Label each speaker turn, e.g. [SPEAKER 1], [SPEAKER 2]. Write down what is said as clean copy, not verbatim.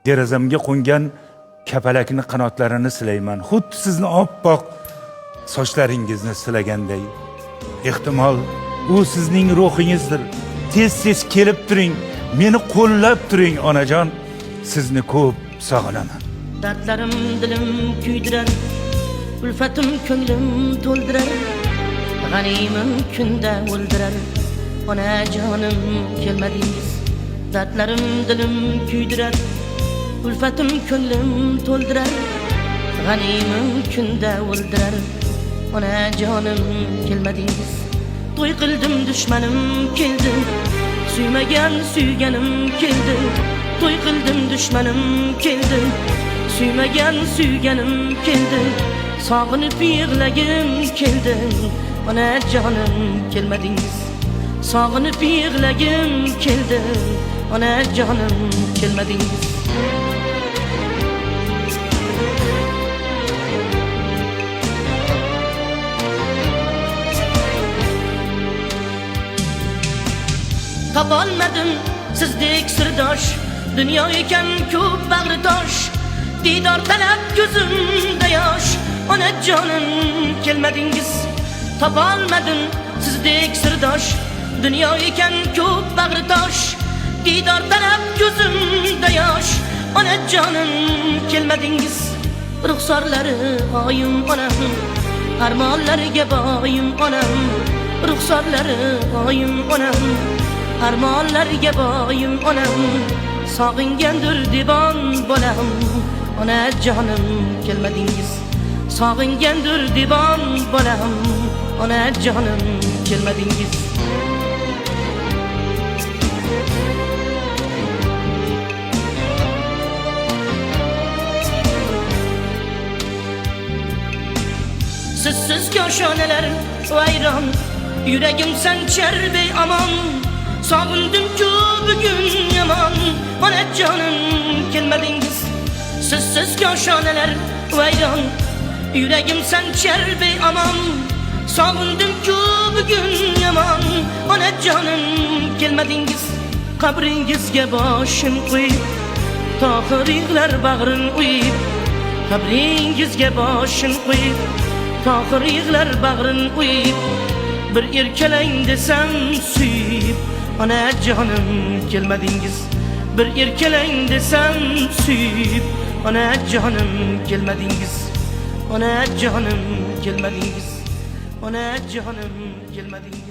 [SPEAKER 1] derazamga qo'ngan kapalakni qanotlarini silayman. Xuddi sizni oppoq sochlaringizni silaganday. Ehtimol u sizning ruhingizdir. Tez-tez kelib turing, meni qo'llab turing onajon. Sizni ko'p sog'inaman.
[SPEAKER 2] Dardlarim dilim kuydirar, ulfatim ko'nglim to'ldirar, g'animim kunda o'ldirar, onajonim kelmadingiz. Dardlarim dilim kuydirar, ulfatim ko'nglim to'ldirar, g'animim kunda o'ldirar, onajonim kelmadingiz. To'y qildim dushmanim keldi, suymagan suyganim keldi. To'y qildim dushmanim keldi, suymagan suyganim keldi. Sog'inib yig'lagim keldi, onajonim kelmadingiz. Sog'inib yig'lagim keldi, onajonim kelmadingiz. Topolmadim sizdek sirdosh, dunyo ekan ko'p bag'ri tosh. Didor talab ko'zimda yosh, onajonim kelmadingiz. Topolmadim sizdek sirdosh, dunyo ekan ko'p bag'ri tosh. Didor talab ko'zimda yosh, onajonim kelmadingiz. Ruxsorlari oyim onam, armonlariga boyim onam. Ruxsorlari oyim onam, armonlarga boyim onam. Sog'ingandir debon bolam, onajonim kelmadingiz. Sog'ingandir debon bolam, onajonim kelmadingiz. Sizsiz koshonalar vayron, yuragim sanchar beamon. Sog'indim-ku bugun yomon, onajonim kelmadingiz. Sizsiz koshonalar vayron, yuragim sanchar beamon. Sog'indim-ku bugun yomon, onajonim kelmadingiz. Qabringizga boshim qo'yib, tohir yig'lar bag'rin uyib. Qabringizga boshim qo'yib, tohir yig'lar bag'rin uyib. Bir erkalang desam suyib, onajonim kelmadingiz. Bir erkalang desam suyib, onajonim kelmadingiz. Onajonim kelmadingiz. Onajonim kelmadingiz.